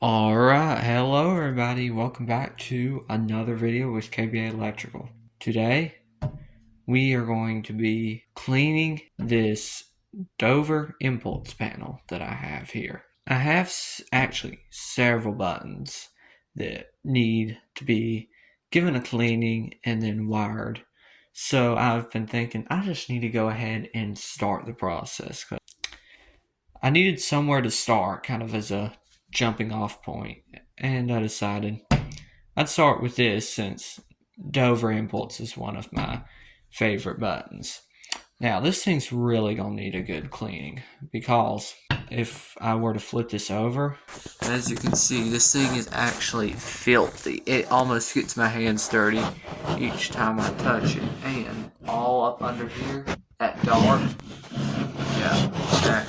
Alright, hello everybody, welcome back to another video with KBA Electrical. Today, we are going to be cleaning this Dover impulse panel that I have here. I have actually several buttons that need to be given a cleaning and then wired. So I've been thinking I just need to go ahead and start the process. I needed somewhere to start, kind of as a jumping off point, and I decided I'd start with this since Dover Impulse is one of my favorite buttons. Now, this thing's really gonna need a good cleaning because if I were to flip this over, as you can see, this thing is actually filthy. It almost gets my hands dirty each time I touch it, and all up under here, that dark, yeah, that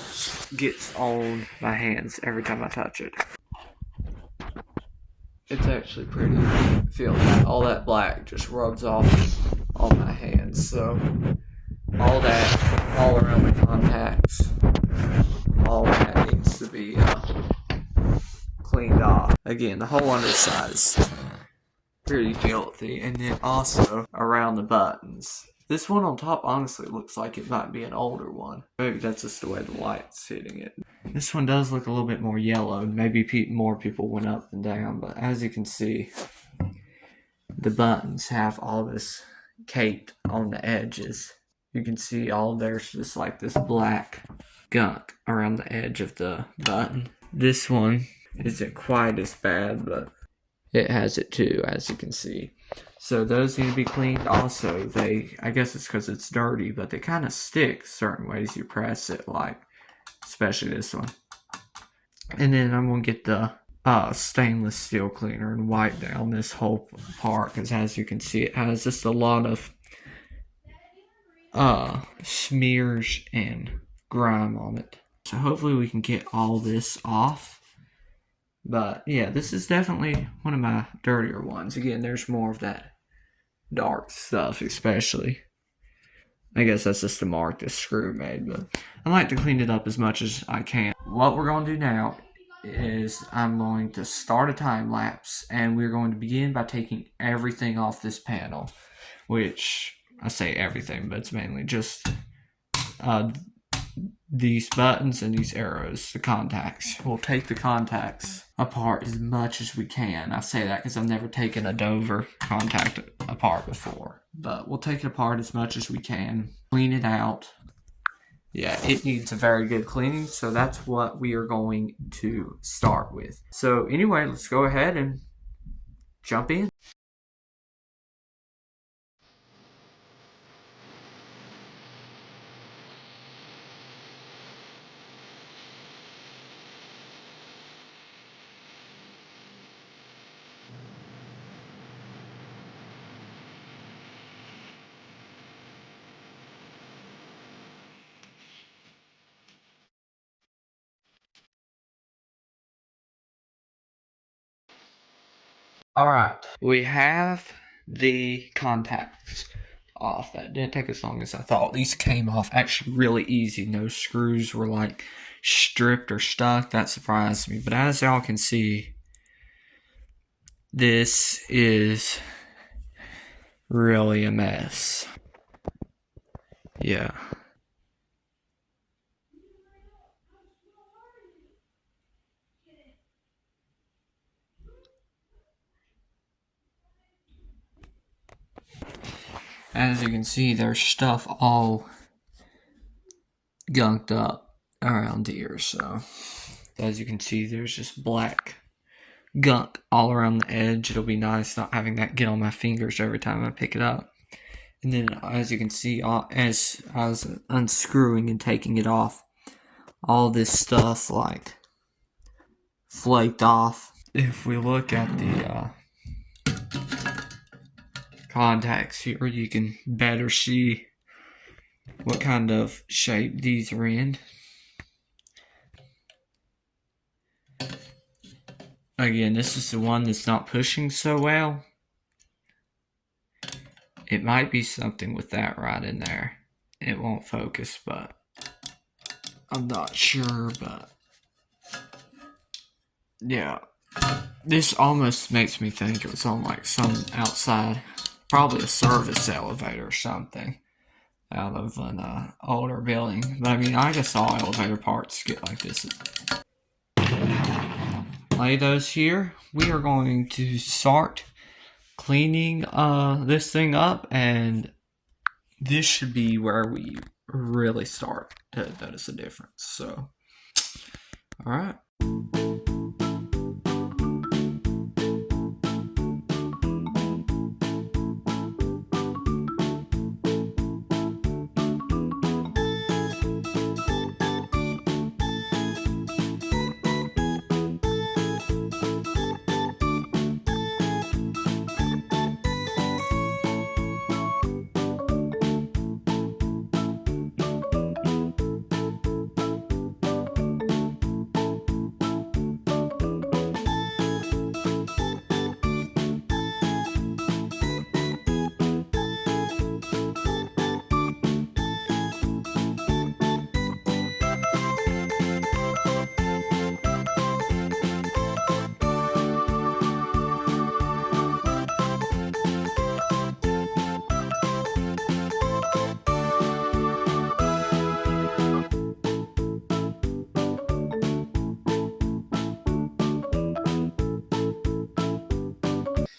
gets on my hands every time I touch it. It's actually pretty filthy. All that black just rubs off on my hands, so all that, all around the contacts, all that needs to be cleaned off. Again, the whole underside is pretty filthy, and then also around the buttons. This one on top honestly looks like it might be an older one. Maybe that's just the way the light's hitting it. This one does look a little bit more yellow. Maybe more people went up than down, but as you can see, the buttons have all this caked on the edges. You can see there's just like this black gunk around the edge of the button. This one isn't quite as bad, but it has it too, as you can see. So those need to be cleaned also. I guess it's because it's dirty, but they kind of stick certain ways you press it, like especially this one. And then I'm going to get the stainless steel cleaner and wipe down this whole part, because as you can see, it has just a lot of smears and grime on it. So hopefully we can get all this off. But yeah, this is definitely one of my dirtier ones. Again, there's more of that dark stuff, especially. I guess that's just the mark this screw made, but I like to clean it up as much as I can. What we're going to do now is I'm going to start a time lapse, and we're going to begin by taking everything off this panel, which I say everything, but it's mainly just these buttons and these arrows, the contacts. We'll take the contacts apart as much as we can. I say that because I've never taken a Dover contact apart before, but we'll take it apart as much as we can, clean it out. Yeah, it needs a very good cleaning, so that's what we are going to start with. So anyway, let's go ahead and jump in. Alright, we have the contacts off. That didn't take as long as I thought. These came off actually really easy. No screws were like stripped or stuck. That surprised me. But as y'all can see, this is really a mess. Yeah. As you can see, there's stuff all gunked up around here. So, as you can see, there's just black gunk all around the edge. It'll be nice not having that get on my fingers every time I pick it up. And then, as you can see, as I was unscrewing and taking it off, all this stuff like flaked off. If we look at the contacts here, you can better see what kind of shape these are in. Again, this is the one that's not pushing so well. It might be something with that right in there. It won't focus, but I'm not sure, but yeah. This almost makes me think it was on like some outside, probably a service elevator or something, out of an older building. But I mean, I just saw elevator parts get like this. Lay those here. We are going to start cleaning this thing up, and this should be where we really start to notice a difference. So, all right.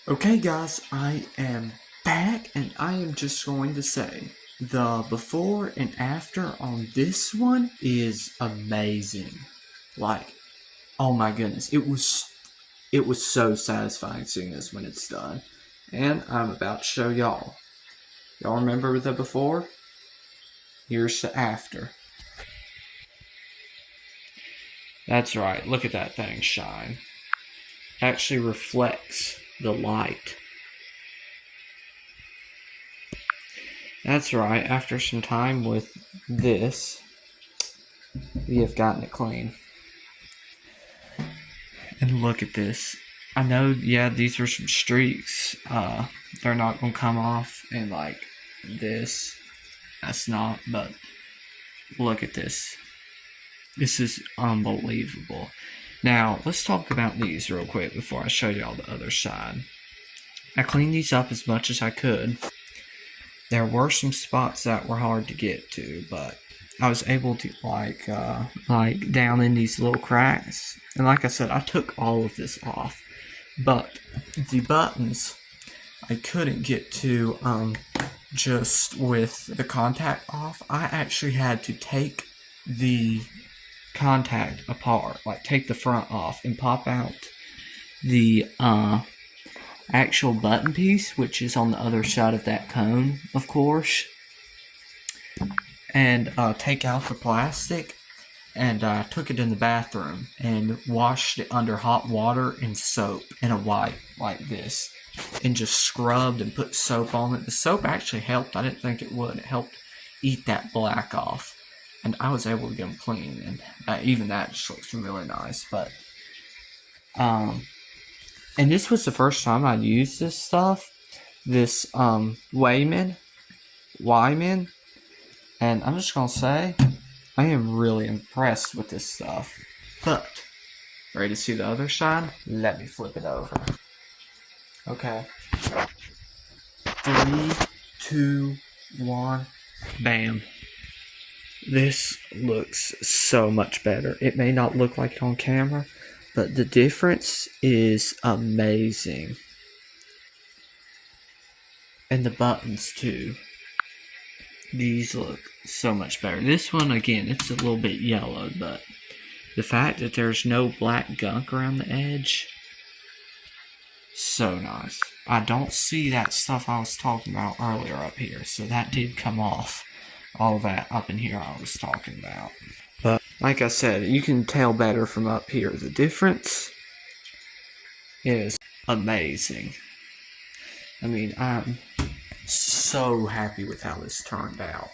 Okay guys, I am back, and I am just going to say the before and after on this one is amazing. Like, oh my goodness, it was so satisfying seeing this when it's done. And I'm about to show y'all. Y'all remember the before? Here's the after. That's right, look at that thing shine. It actually reflects the light. That's right, after some time with this, we have gotten it clean. And look at this. I know, yeah, these are some streaks. They're not gonna come off in like this. That's not, but look at this. This is unbelievable. Now, let's talk about these real quick before I show y'all the other side. I cleaned these up as much as I could. There were some spots that were hard to get to, but I was able to like down in these little cracks. And like I said, I took all of this off. But the buttons I couldn't get to just with the contact off. I actually had to take the contact apart, like take the front off and pop out the actual button piece, which is on the other side of that cone, of course, and take out the plastic. And I took it in the bathroom and washed it under hot water and soap and a wipe like this, and just scrubbed and put soap on it. The soap actually helped. I didn't think it would. It helped eat that black off. And I was able to get them clean, and even that just looks really nice. But, and this was the first time I'd used this stuff, this Wyman, and I'm just gonna say, I am really impressed with this stuff. But, ready to see the other side? Let me flip it over. Okay. 3, 2, 1, bam. This looks so much better. It may not look like it on camera, but the difference is amazing. And the buttons too. These look so much better. This one, again, it's a little bit yellow, but the fact that there's no black gunk around the edge, so nice. I don't see that stuff I was talking about earlier up here, so that did come off. All that up in here I was talking about. But like I said, you can tell better from up here. The difference is amazing. I mean, I'm so happy with how this turned out.